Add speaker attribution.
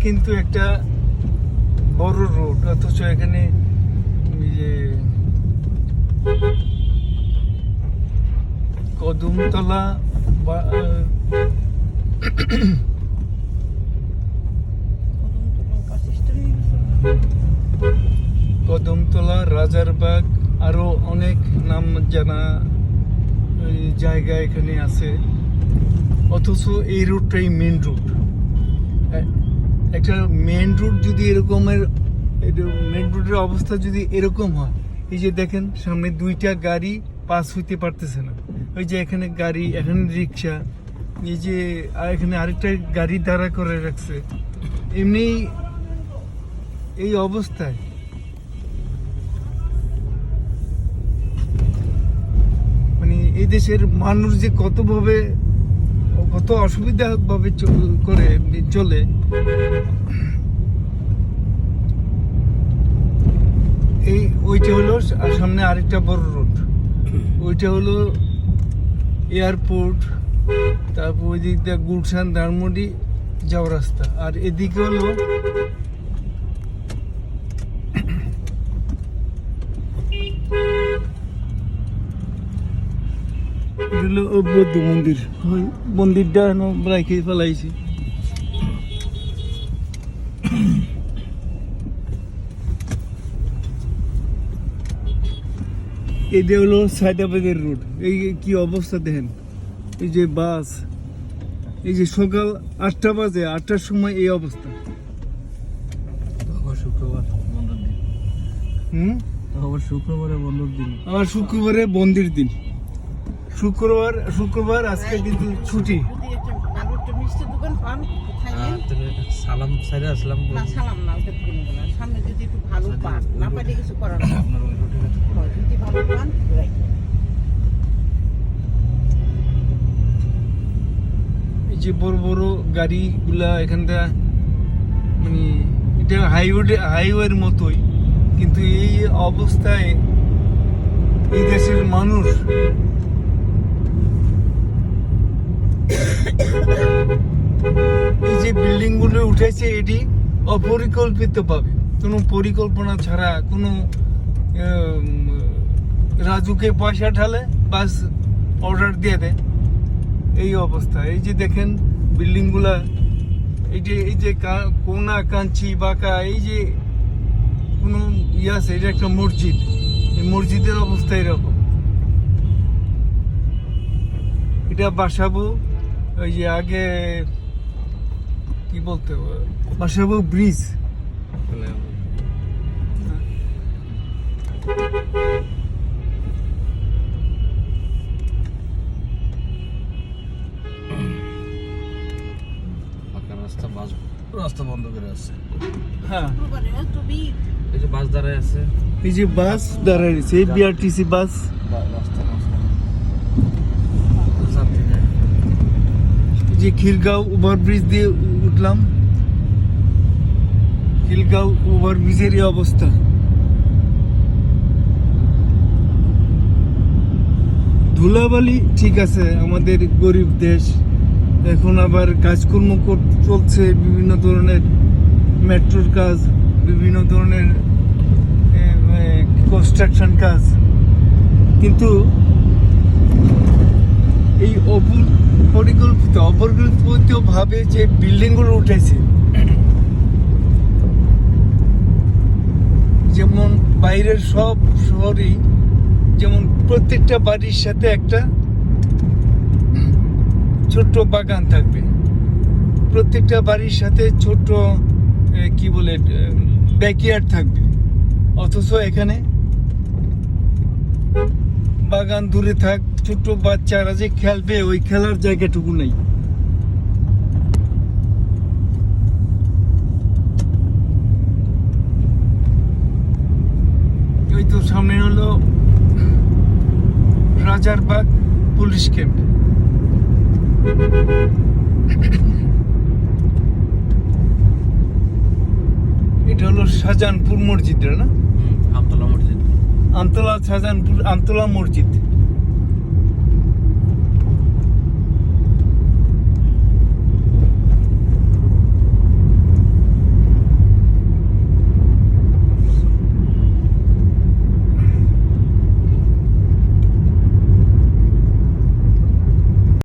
Speaker 1: কিন্তু একটা বড় রোড, অথচ এখানে কদমতলা বা কদমতলা, রাজারবাগ, আরো অনেক নাম জানা জায়গা এখানে আছে। অথচ এই রুটটাই মেন রুট। একটা মেন রুট যদি এরকমের, মেন রুটের অবস্থা যদি এরকম হয়, এই যে দেখেন সামনে দুইটা গাড়ি পাস হইতে পারতেছে না। ওই যে এখানে গাড়ি, এখানে রিক্সা, এই যে এখানে আরেকটা গাড়ি দাঁড়া করে রাখছে। এমনি এই অবস্থায় মানে এই দেশের মানুষ যে কত অসুবিধা ভাবে করে চলে। এই ওইটা হলো সামনে আরেকটা বড় রোড, ওইটা হলো এয়ারপোর্ট, তারপর ওই দিক দিয়ে গুলশান, ধানমন্ডি যাওয়ার রাস্তা। আর এদিকে হলো বৌদ্ধ মন্দির। মন্দিরটা রাইখে ফেলাইছি। এটা হলো সাইদাবাদের রোড। এই কি অবস্থা দেখেন, এই যে বাস, এই যে সকাল 8টা বাজে, 8টার সময় এই অবস্থা।
Speaker 2: শুক্রবার বন্ধের দিন। শুক্রবারে বন্ধের দিন।
Speaker 1: আবার শুক্রবারে বন্ধের দিন। শুক্রবার আজকে কিন্তু ছুটি।
Speaker 2: সালাম সাইরে আসলাম।
Speaker 3: না সালাম না, ওটা কিনে না। সামনে যদি একটু ভালো পান, না পাইলে কিছু করার না।
Speaker 2: আপনার ওই রুটি
Speaker 3: যদি ভালো পান, রাইট।
Speaker 1: এই যে বড় বড় গাড়িগুলা এখানটা, মানে এটা হাইওয়ের মতোই, কিন্তু এই অবস্থায় এই দেশের মানুষ এই যে বিল্ডিং গুলো উঠেছে, এটি অপরিকল্পিত ভাবে, কোনো পরিকল্পনা ছাড়া, কোনো রাজুকে পয়সা ঢালে বাস অর্ডার দিয়ে দেয়, এই অবস্থা। এই যে দেখেন বিল্ডিং গুলা, এই যে কোনা কাঞ্চি বাঁকা, এই যে কোনো আছে, এটা একটা মসজিদ, এই মসজিদের অবস্থা এরকম। এটা বাসাবো, ওই যে আগে কি বলতে, বাসাবো ব্রিজ।
Speaker 2: রাস্তা বন্ধ করে আছে।
Speaker 1: হ্যাঁ,
Speaker 2: এই যে বাস দাঁড়ায় আছে,
Speaker 1: এই যে বাস দাঁড়ায় রয়েছে, এই বিআরটিসি বাস। এই যে খিলগাঁও ওভারব্রিজ দিয়ে উঠলাম, খিলগাঁও ওভারব্রিজের এই অবস্থা। ধুলাবালি ঠিক আছে, আমাদের গরিব দেশ, এখন আবার কাজকর্ম চলছে, বিভিন্ন ধরনের মেট্রোর কাজ, বিভিন্ন ধরনের কনস্ট্রাকশন কাজ, কিন্তু এই অপরিকল্পিত ভাবে যে বিল্ডিং গুলো উঠেছে, যেমন বাইরের সব শহরেই যেমন প্রত্যেকটা বাড়ির সাথে একটা ছোট্ট বাগান থাকবে, প্রত্যেকটা বাড়ির সাথে ছোট্ট কি বলে ব্যাকইয়ার্ড থাকবে। অথচ এখানে বাগান দূরে থাক, ছোট্ট বাচ্চারা যে খেলবে ওই খেলার জায়গাটুকু নেই। ওই তো সামনে হলো রাজারবাগ পুলিশ ক্যাম্প। এটা হলো শাহজাহানপুর মসজিদ না,
Speaker 2: আমতলা মসজিদ,
Speaker 1: আমতলা শাহজাহানপুর আমতলা মসজিদ।